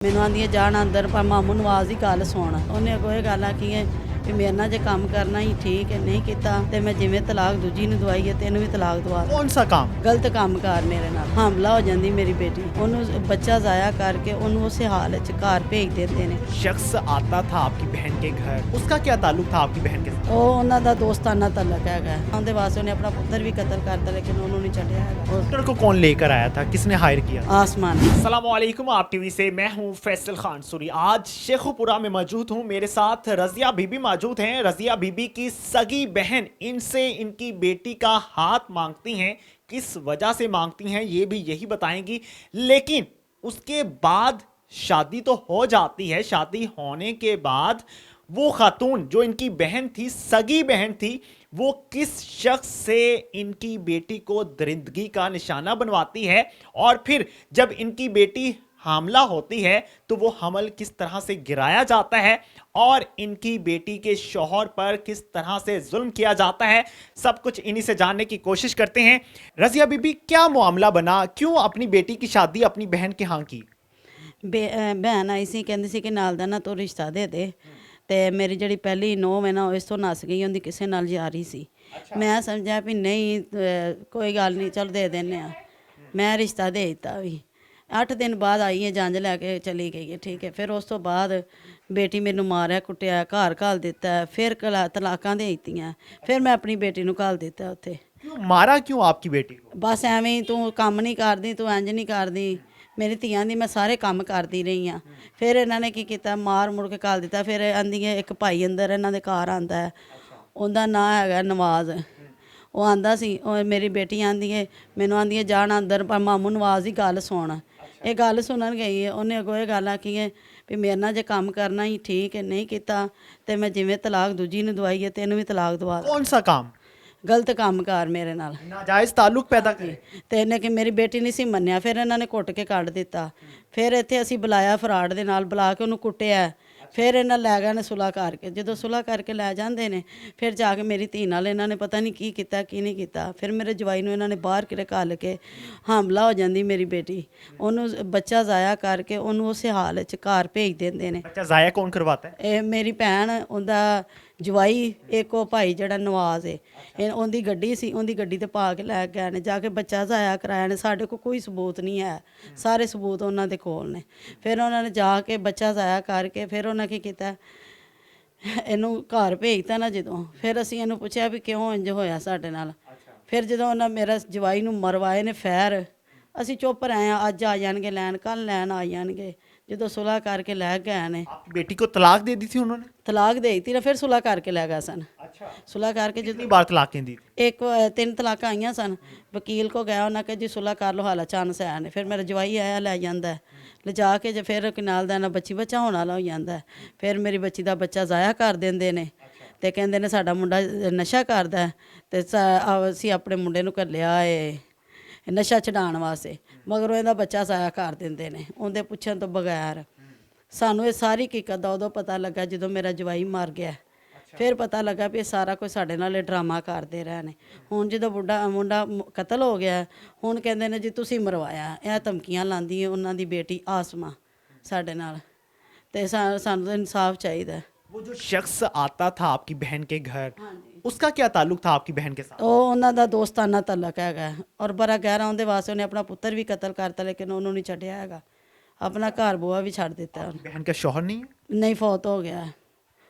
ਮੈਨੂੰ ਆਂਦੀ ਜਾਣ ਅੰਦਰ ਪਰ ਮਾਮੂ ਨਵਾਜ਼ ਦੀ ਗੱਲ ਸੁਣ। ਉਹਨੇ ਅੱਗੋਂ ਇਹ ਗੱਲ ਆਖੀ ਹੈ ਵੀ ਮੇਰੇ ਨਾਲ ਜੇ ਕੰਮ ਕਰਨਾ ਹੀ ਠੀਕ ਹੈ, ਨਹੀਂ ਕੀਤਾ ਤੇ ਮੈਂ ਜਿਵੇਂ ਤਲਾਕ ਦੂਜੀ ਨੂੰ ਦਵਾਈ ਹੈ ਤੈਨੂੰ ਵੀ ਤਲਾਕ ਦਵਾ कौन सा काम? ਗਲਤ ਕੰਮ ਕਰ ਮੇਰੇ ਨਾਲ ਹਮਲਾ ਹੋ ਜਾਂਦੀ ਮੇਰੀ ਬੇਟੀ ਉਹਨੂੰ ਬੱਚਾ ਜ਼ਾਇਆ ਕਰਕੇ ਉਹਨੂੰ ਉਸੇ ਹਾਲ ਵਿੱਚ ਘਰ ਭੇਜ ਦਿੰਦੇ ਨੇ। शख्स आता था आपकी बहन के घर, उसका क्या ताल्लुक था आपकी बहन के साथ? ਉਹ ਉਹਨਾਂ ਦਾ ਦੋਸਤਾਨਾ ਤਲਕ ਹੈਗਾ। ਉਹਦੇ ਵਾਸਤੇ ਉਹਨੇ ਆਪਣਾ ਪੁੱਤਰ ਵੀ ਕਤਲ ਕਰਤਾ ਲੇਕਿन ਉਹਨੂੰ ਨਹੀਂ ਛੱਡਿਆ ਹੈਗਾ। डॉक्टर को कौन लेकर आया था, किसने हायर किया? आसमान अस्सलामुअलैकुम, आप टीवी से मैं हूं फैसल खान सूरी। आज शेखुपुरा में मौजूद हूं, मेरे साथ रजिया बीबी मौजूद हैं। रजिया बीबी की सगी बहन इनसे इनकी बेटी का हाथ मांगती हैं। किस वजह से मांगती हैं ये भी यही बताएंगी, लेकिन उसके बाद शादी तो हो जाती है। शादी होने के बाद वो खातून जो इनकी बहन थी, सगी बहन थी, वो किस शख्स से इनकी बेटी को दरिंदगी का निशाना बनवाती है, और फिर जब इनकी बेटी हामला होती है तो वो हमल किस तरह से गिराया जाता है और इनकी बेटी के शौहर पर किस तरह से जुल्म किया जाता है, सब कुछ इन्हीं से जानने की कोशिश करते हैं। रजिया बीबी, क्या मामला बना, क्यों अपनी बेटी की शादी अपनी बहन के यहाँ की? ਭੈਣ ਆਈ ਸੀ, ਕਹਿੰਦੀ ਸੀ ਕਿ ਨਾਲ ਦਾ ਨਾ ਤੂੰ ਰਿਸ਼ਤਾ ਦੇ ਦੇ ਤੇ ਮੇਰੀ ਜਿਹੜੀ ਪਹਿਲੀ ਨੂੰਹ ਹੈ ਨਾ ਉਹ ਇਸ ਤੋਂ ਨੱਸ ਗਈ, ਉਹਦੀ ਕਿਸੇ ਨਾਲ ਜਾ ਰਹੀ ਸੀ। ਮੈਂ ਸਮਝਿਆ ਵੀ ਨਹੀਂ ਕੋਈ ਗੱਲ ਨਹੀਂ, ਚਲ ਦੇ ਦਿੰਦੇ ਆ। ਮੈਂ ਰਿਸ਼ਤਾ ਦੇ ਦਿੱਤਾ ਵੀ 8 ਦਿਨ ਬਾਅਦ ਆਈ ਹੈ, ਜੰਜ ਲੈ ਕੇ ਚਲੀ ਗਈ ਹੈ, ਠੀਕ ਹੈ। ਫਿਰ ਉਸ ਤੋਂ ਬਾਅਦ ਬੇਟੀ ਮੈਨੂੰ ਮਾਰਿਆ ਕੁੱਟਿਆ, ਘਰ ਘੱਲ ਦਿੱਤਾ, ਫਿਰ ਤਲਾਕਾਂ ਦੇ ਦਿੱਤੀਆਂ, ਫਿਰ ਮੈਂ ਆਪਣੀ ਬੇਟੀ ਨੂੰ ਘੱਲ ਦਿੱਤਾ ਉੱਥੇ। क्यों मारा, क्यों आपकी बेटी को? ਬਸ ਐਵੇਂ ਹੀ ਤੂੰ ਕੰਮ ਨਹੀਂ ਕਰਦੀ, ਤੂੰ ਇੰਜ ਨਹੀਂ ਕਰਦੀ। ਮੇਰੀ ਧੀਆਂ ਦੀ ਮੈਂ ਸਾਰੇ ਕੰਮ ਕਰਦੀ ਰਹੀ ਹਾਂ। ਫਿਰ ਇਹਨਾਂ ਨੇ ਕੀ ਕੀਤਾ, ਮਾਰ ਮੁੜ ਕੇ ਘੱਲ ਦਿੱਤਾ। ਫਿਰ ਆਂਦੀ ਹੈ ਇੱਕ ਭਾਈ ਅੰਦਰ ਇਹਨਾਂ ਦੇ ਘਰ ਆਂਦਾ ਹੈ, ਉਹਦਾ ਨਾਂ ਹੈਗਾ ਨਵਾਜ਼। ਉਹ ਆਂਦਾ ਸੀ, ਉਹ ਮੇਰੀ ਬੇਟੀ ਆਂਦੀ ਹੈ ਮੈਨੂੰ ਆਂਦੀ ਹੈ ਜਾਣ ਅੰਦਰ ਪਰ ਮਾਮੂ ਨਵਾਜ਼ ਦੀ ਗੱਲ ਸੁਣ। ਇਹ ਗੱਲ ਸੁਣਨ ਗਈ ਹੈ, ਉਹਨੇ ਅੱਗੋਂ ਇਹ ਗੱਲ ਆਖੀ ਹੈ ਵੀ ਮੇਰੇ ਨਾਲ ਜੇ ਕੰਮ ਕਰਨਾ ਹੀ ਠੀਕ ਹੈ, ਨਹੀਂ ਕੀਤਾ ਤੇ ਮੈਂ ਜਿਵੇਂ ਤਲਾਕ ਦੂਜੀ ਨੂੰ ਦਵਾਈ ਹੈ ਤੈਨੂੰ ਵੀ ਤਲਾਕ ਦਵਾ कौन सा काम? ਗਲਤ ਕੰਮ ਕਰ ਮੇਰੇ ਨਾਲ। नाजायज ताल्लुक पैदा करे। ਤੇ ਇਹਨੇ ਕਿ ਮੇਰੀ ਬੇਟੀ ਨਹੀਂ ਸੀ ਮੰਨਿਆ, ਫਿਰ ਇਹਨਾਂ ਨੇ ਕੁੱਟ ਕੇ ਕੱਢ ਦਿੱਤਾ। ਫਿਰ ਇੱਥੇ ਅਸੀਂ ਬੁਲਾਇਆ ਫਰਾਡ ਦੇ ਨਾਲ, ਬੁਲਾ ਕੇ ਉਹਨੂੰ ਕੁੱਟਿਆ। ਫਿਰ ਇਹਨਾਂ ਲੈ ਗਏ ਨੇ ਸੁਲ੍ਹਾ ਕਰਕੇ। ਜਦੋਂ ਸੁਲ੍ਹਾ ਕਰਕੇ ਲੈ ਜਾਂਦੇ ਨੇ ਫਿਰ ਜਾ ਕੇ ਮੇਰੀ ਧੀ ਨਾਲ ਇਹਨਾਂ ਨੇ ਪਤਾ ਨਹੀਂ ਕੀ ਕੀਤਾ ਕੀ ਨਹੀਂ ਕੀਤਾ। ਫਿਰ ਮੇਰੇ ਜਵਾਈ ਨੂੰ ਇਹਨਾਂ ਨੇ ਬਾਹਰ ਕਿਤੇ ਘੱਲ ਕੇ ਹਮਲਾ ਹੋ ਜਾਂਦੀ ਮੇਰੀ ਬੇਟੀ, ਉਹਨੂੰ ਬੱਚਾ ਜ਼ਾਇਆ ਕਰਕੇ ਉਹਨੂੰ ਉਸੇ ਹਾਲ 'ਚ ਘਰ ਭੇਜ ਦਿੰਦੇ ਨੇ। बच्चा जाया कौन करवाता है? ਇਹ ਮੇਰੀ ਭੈਣ, ਉਹਦਾ ਜਵਾਈ, ਇੱਕ ਉਹ ਭਾਈ ਜਿਹੜਾ ਨਵਾਜ਼ ਹੈ, ਉਹਦੀ ਗੱਡੀ ਸੀ, ਉਹਦੀ ਗੱਡੀ ਤੇ ਪਾ ਕੇ ਲੈ ਗਏ ਨੇ। ਜਾ ਕੇ ਬੱਚਾ ਜ਼ਾਇਆ ਕਰਾਇਆ ਨੇ। ਸਾਡੇ ਕੋਲ ਕੋਈ ਸਬੂਤ ਨਹੀਂ ਹੈ, ਸਾਰੇ ਸਬੂਤ ਉਹਨਾਂ ਦੇ ਕੋਲ ਨੇ। ਫਿਰ ਉਹਨਾਂ ਨੇ ਜਾ ਕੇ ਬੱਚਾ ਜ਼ਾਇਆ ਕਰਕੇ ਫਿਰ ਉਹਨਾਂ ਕੀ ਕੀਤਾ, ਇਹਨੂੰ ਘਰ ਭੇਜਤਾ ਨਾ ਜਦੋਂ। ਫਿਰ ਅਸੀਂ ਇਹਨੂੰ ਪੁੱਛਿਆ ਵੀ ਕਿਉਂ ਇੰਜ ਹੋਇਆ ਸਾਡੇ ਨਾਲ। ਫਿਰ ਜਦੋਂ ਉਹਨਾਂ ਮੇਰਾ ਜਵਾਈ ਨੂੰ ਮਰਵਾਏ ਨੇ ਫੈਰ, ਅਸੀਂ ਚੁੱਪ ਰਹੇ ਹਾਂ। ਅੱਜ ਆ ਜਾਣਗੇ ਲੈਣ, ਕੱਲ੍ਹ ਲੈਣ ਆ ਜਾਣਗੇ। ਜਦੋਂ ਸੁਲ੍ਹਾ ਕਰਕੇ ਲੈ ਗਏ ਨੇ, आपकी बेटी को तलाक दे दी थी उन्होंने? ਤਲਾਕ ਦੇ ਦਿੱਤੀ ਨਾ, ਫਿਰ ਸੁਲ੍ਹਾ ਕਰਕੇ ਲੈ ਗਏ ਸਨ। अच्छा, ਸੁਲ੍ਹਾ ਕਰਕੇ कितनी ਜਦੋਂ बार तलाकें दी थी? ਇੱਕ 3 ਤਲਾਕਾਂ ਆਈਆਂ ਸਨ। ਵਕੀਲ ਕੋ ਗਿਆ, ਉਹਨਾਂ ਕਿ ਜੀ ਸੁਲ੍ਹਾ ਕਰ ਲਓ, ਹਾਲਾ ਚਾਂਸ ਹੈ ਨੇ। ਫਿਰ ਮੇਰਾ ਜਵਾਈ ਆਇਆ, ਲੈ ਜਾਂਦਾ, ਲਿਜਾ ਕੇ ਜੇ ਫਿਰ ਨਾਲ ਦਾ ਨਾ ਬੱਚੀ ਬੱਚਾ ਹੋਣ ਵਾਲਾ ਹੋ ਜਾਂਦਾ। ਫਿਰ ਮੇਰੀ ਬੱਚੀ ਦਾ ਬੱਚਾ ਜ਼ਾਇਆ ਕਰ ਦਿੰਦੇ ਨੇ ਤੇ ਕਹਿੰਦੇ ਨੇ ਸਾਡਾ ਮੁੰਡਾ ਨਸ਼ਾ ਕਰਦਾ ਤੇ ਅਸੀਂ ਆਪਣੇ ਮੁੰਡੇ ਨੂੰ ਘੱਲਿਆ ਏ ਨਸ਼ਾ ਛਡਾਉਣ ਵਾਸਤੇ, ਮਗਰੋਂ ਇਹਦਾ ਬੱਚਾ ਜ਼ਾਇਆ ਕਰ ਦਿੰਦੇ ਨੇ ਉਹਦੇ ਪੁੱਛਣ ਤੋਂ ਬਗੈਰ। ਸਾਨੂੰ ਇਹ ਸਾਰੀ ਹਕੀਕਤ ਦਾ ਉਦੋਂ ਪਤਾ ਲੱਗਾ ਜਦੋਂ ਮੇਰਾ ਜਵਾਈ ਮਰ ਗਿਆ। ਫਿਰ ਪਤਾ ਲੱਗਾ ਵੀ ਇਹ ਸਾਰਾ ਕੁਝ ਸਾਡੇ ਨਾਲ ਇਹ ਡਰਾਮਾ ਕਰਦੇ ਰਹੇ ਨੇ। ਹੁਣ ਜਦੋਂ ਮੁੰਡਾ ਕਤਲ ਹੋ ਗਿਆ, ਹੁਣ ਕਹਿੰਦੇ ਨੇ ਜੀ ਤੁਸੀਂ ਮਰਵਾਇਆ। ਇਹ ਧਮਕੀਆਂ ਲਾਉਂਦੀ ਹੈ ਉਹਨਾਂ ਦੀ ਬੇਟੀ ਆਸਮਾ ਸਾਡੇ ਨਾਲ। ਤੇ ਸਾਨੂੰ ਤਾਂ ਇਨਸਾਫ ਚਾਹੀਦਾ। वो जो शख्स आता था आपकी बहन के घर, उसका क्या ताल्लुक था आपकी बहन के साथ? ਉਹ ਉਹਨਾਂ ਦਾ ਦੋਸਤਾਨਾ ਤਲਕ ਹੈਗਾ ਔਰ ਬੜਾ ਗਹਿਰਾ। ਉਹਦੇ ਵਾਸਤੇ ਉਹਨੇ ਆਪਣਾ ਪੁੱਤਰ ਵੀ ਕਤਲ ਕਰਤਾ ਲੇਕਿਨ ਉਹਨੂੰ ਨਹੀਂ ਛੱਡਿਆ ਹੈਗਾ। ਆਪਣਾ ਘਰ ਬੂਆ ਵੀ ਛੱਡ ਦਿੱਤਾ ਉਹਨੇ। बहन का शौहर नहीं है? ਨਹੀਂ, ਫੌਤ ਹੋ ਗਿਆ।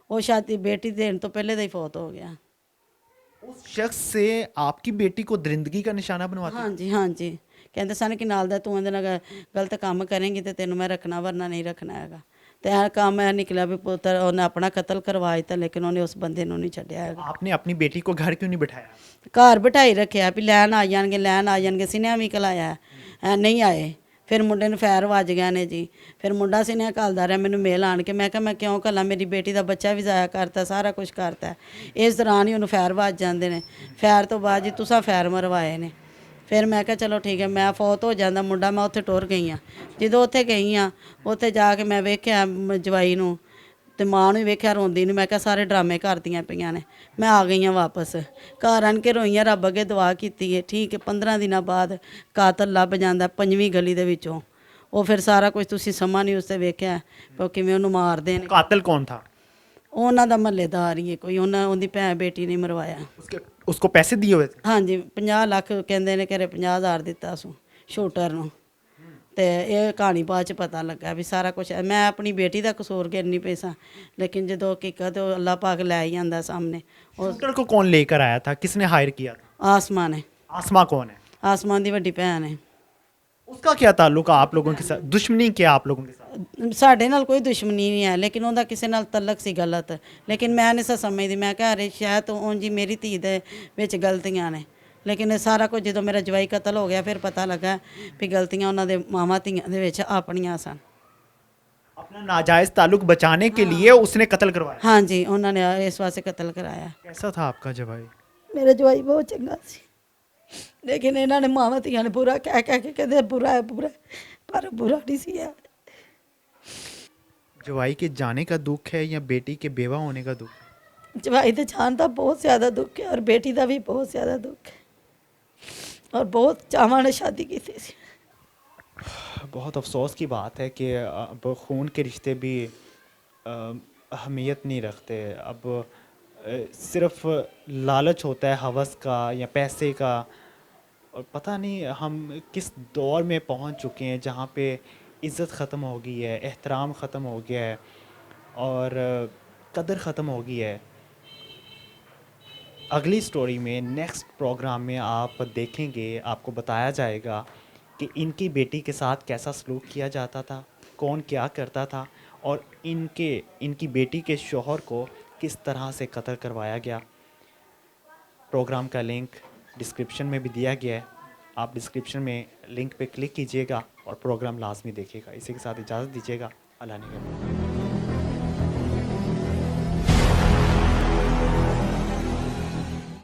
ਉਹ ਸ਼ਾਦੀ ਬੇਟੀ ਦੇਣ ਤੋਂ ਪਹਿਲੇ ਦਾ ਹੀ ਫੌਤ ਹੋ ਗਿਆ। उस शख्स से आपकी बेटी को दरिंदगी का निशाना बनवाते? ਹਾਂਜੀ ਹਾਂਜੀ, ਕਹਿੰਦੇ ਸਨ ਕਿ ਨਾਲ ਦਾ ਤੂੰ ਇਹਦੇ ਨਾਲ ਗਲਤ ਕੰਮ ਕਰੇਂਗੀ ਤੇ ਤੈਨੂੰ ਮੈਂ ਰੱਖਣਾ, ਵਰਨਾ ਨਹੀਂ ਰੱਖਣਾ ਹੈਗਾ। ਤੇ ਇਹ ਕੰਮ ਇਹ ਨਿਕਲਿਆ ਵੀ ਪੁੱਤਰ ਉਹਨੇ ਆਪਣਾ ਕਤਲ ਕਰਵਾ ਦਿੱਤਾ ਲੇਕਿਨ ਉਹਨੇ ਉਸ ਬੰਦੇ ਨੂੰ ਨਹੀਂ ਛੱਡਿਆ ਹੈਗਾ। आपने अपनी बेटी को घर क्यों नहीं बिठाया? ਘਰ ਬਿਠਾਈ ਰੱਖਿਆ ਵੀ ਲੈਣ ਆ ਜਾਣਗੇ ਲੈਣ ਆ ਜਾਣਗੇ। ਸਿਨੇਹਾ ਵੀ ਘਲਾਇਆ, ਨਹੀਂ ਆਏ। ਫਿਰ ਮੁੰਡੇ ਨੂੰ ਫੈਰ ਵੱਜ ਗਿਆ ਨੇ ਜੀ। ਫਿਰ ਮੁੰਡਾ ਸਿਨੇਹਾ ਘੱਲਦਾ ਰਿਹਾ ਮੈਨੂੰ ਮੇਲ ਆਣ ਕੇ। ਮੈਂ ਕਿਹਾ ਮੈਂ ਕਿਉਂ ਘੱਲਾਂ, ਮੇਰੀ ਬੇਟੀ ਦਾ ਬੱਚਾ ਵੀ ਜ਼ਾਇਆ ਕਰਤਾ, ਸਾਰਾ ਕੁਝ ਕਰਤਾ। ਇਸ ਦੌਰਾਨ ਹੀ ਉਹਨੂੰ ਫੈਰ ਵੱਜ ਜਾਂਦੇ ਨੇ। ਫੈਰ ਤੋਂ ਬਾਅਦ ਜੀ ਤੁਸੀਂ ਫੈਰ ਮਰਵਾਏ ਨੇ। ਫਿਰ ਮੈਂ ਕਿਹਾ ਚਲੋ ਠੀਕ ਹੈ, ਮੈਂ ਫੌਤ ਹੋ ਜਾਂਦਾ ਮੁੰਡਾ, ਮੈਂ ਉੱਥੇ ਟੁਰ ਗਈ ਹਾਂ। ਜਦੋਂ ਉੱਥੇ ਗਈ ਹਾਂ, ਉੱਥੇ ਜਾ ਕੇ ਮੈਂ ਵੇਖਿਆ ਜਵਾਈ ਨੂੰ ਤੇ ਮਾਂ ਨੂੰ ਵੇਖਿਆ ਰੋਂਦੀ ਨੂੰ। ਮੈਂ ਕਿਹਾ ਸਾਰੇ ਡਰਾਮੇ ਕਰਦੀਆਂ ਪਈਆਂ ਨੇ। ਮੈਂ ਆ ਗਈ ਹਾਂ ਵਾਪਸ ਘਰ ਆਣ ਕੇ ਰੋਈਆਂ, ਰੱਬ ਅੱਗੇ ਦੁਆ ਕੀਤੀ ਹੈ। ਠੀਕ ਹੈ, 15 ਦਿਨਾਂ ਬਾਅਦ ਕਾਤਲ ਲੱਭ ਜਾਂਦਾ 5ਵੀਂ ਗਲੀ ਦੇ ਵਿੱਚੋਂ। ਉਹ ਫਿਰ ਸਾਰਾ ਕੁਝ ਤੁਸੀਂ ਸਮਾਂ ਨਹੀਂ ਉਸ ਤੇ ਵੇਖਿਆ ਕਿ ਕਿਵੇਂ ਉਹਨੂੰ ਮਾਰਦੇ ਨੇ। कातिल कौन था? ਉਹਨਾਂ ਦਾ ਮਹੱਲੇਦਾਰ ਹੀ ਹੈ ਕੋਈ, ਉਹਦੀ ਭੈਣ ਬੇਟੀ ਨੇ ਮਰਵਾਇਆ। उसको पैसे दिए हुए थे? ਹਾਂਜੀ 50 ਲੱਖ ਕਹਿੰਦੇ ਨੇ, ਘਰੇ 50,000 ਦਿੱਤਾ ਸੂ ਸ਼ੂਟਰ ਨੂੰ। ਤੇ ਇਹ ਕਹਾਣੀ ਬਾਅਦ ਚ ਪਤਾ ਲੱਗਾ ਵੀ ਸਾਰਾ ਕੁਝ ਮੈਂ ਆਪਣੀ ਬੇਟੀ ਦਾ ਕਸੂਰ ਗਿਣਨੀ ਪਈ ਸਾਂ, ਲੇਕਿਨ ਜਦੋਂ ਹਕੀਕਤ ਉਹ ਅੱਲਾਹ ਪਾਕ ਲੈ ਹੀ ਆਂਦਾ ਸਾਹਮਣੇ। ਉਹ शूटर को कौन लेकर आया था? किसने हायर किया था? ਆਸਮਾਨ ਹੈ, आसमा कौन है? ਆਸਮਾਨ ਦੀ ਵੱਡੀ ਭੈਣ ਹੈ। उसका क्या ताल्लुक है आप लोगों के साथ? दुश्मनी क्या आप लोगों के साथ? ਸਾਡੇ ਨਾਲ ਕੋਈ ਦੁਸ਼ਮਣੀ ਨਹੀਂ ਹੈ, ਲੇਕਿਨ ਉਹਦਾ ਕਿਸੇ ਨਾਲ ਤਲਕ ਸੀ ਗਲਤ, ਲੇਕਿਨ ਮੈਂ ਨਹੀਂ ਸੀ ਸਮਝਦੀ। ਮੈਂ ਕਿਹਾ ਅਰੇ ਸ਼ਾਇਦ ਉਂਝ ਹੀ ਮੇਰੀ ਧੀ ਦੇ ਵਿੱਚ ਗਲਤੀਆਂ ਨੇ, ਲੇਕਿਨ ਇਹ ਸਾਰਾ ਕੁਝ ਜਦੋਂ ਮੇਰਾ ਜਵਾਈ ਕਤਲ ਹੋ ਗਿਆ ਫਿਰ ਪਤਾ ਲੱਗਾ ਵੀ ਗਲਤੀਆਂ ਉਹਨਾਂ ਦੇ ਮਾਵਾਂ ਧੀਆਂ ਦੇ ਵਿੱਚ ਆਪਣੀਆਂ ਸਨ। अपना नाजायज ताल्लुक बचाने के लिए उसने कत्ल करवाया। ਹਾਂਜੀ ਉਹਨਾਂ ਨੇ ਇਸ ਵਾਸਤੇ ਕਤਲ ਕਰਾਇਆ। कैसा था आपका जवाई? ਮੇਰਾ ਜਵਾਈ ਬਹੁਤ ਚੰਗਾ ਸੀ, ਲੇਕਿਨ ਇਹਨਾਂ ਨੇ ਮਾਵਾਂ ਧੀਆਂ ਨੇ ਬੁਰਾ ਕਹਿ ਕੇ ਕਹਿੰਦੇ ਬੁਰਾ ਹੈ ਬੁਰਾ ਹੈ, ਪਰ ਬੁਰਾ ਨਹੀਂ ਸੀ ਹੈ। जवाई के जाने का दुख है या बेटी के बेवा होने का दुख? ਜਵਾਈ ਦੇ ਜਾਣ ਦਾ ਬਹੁਤ ਜ਼ਿਆਦਾ ਦੁੱਖ ਹੈ ਔਰ ਬੇਟੀ ਦਾ ਵੀ ਬਹੁਤ ਜ਼ਿਆਦਾ ਦੁੱਖ ਹੈ, ਔਰ ਬਹੁਤ ਚਾਵਾਂ ਨਾਲ ਸ਼ਾਦੀ ਕੀਤੀ ਸੀ। बहुत अफसोस की बात है कि अब खून के रिश्ते भी अहमियत नहीं रखते। अब सिर्फ लालच होता है हवस का या पैसे का, और पता नहीं हम किस दौर में पहुंच चुके हैं जहां पे इज़्ज़त ख़त्म हो गई है, एहतराम ख़त्म हो गया है और कदर ख़त्म हो गई है। अगली स्टोरी में नेक्स्ट प्रोग्राम में आप देखेंगे, आपको बताया जाएगा कि इनकी बेटी के साथ कैसा सलूक किया जाता था, कौन क्या करता था, और इनकी बेटी के शौहर को किस तरह से कत्ल करवाया गया। प्रोग्राम का लिंक डिस्क्रिप्शन में भी दिया गया है, आप डिस्क्रिप्शन में लिंक पे क्लिक कीजिएगा और प्रोग्राम लाजमी देखिएगा। इसी के साथ इजाज़त दीजिएगा। अल्लाह ने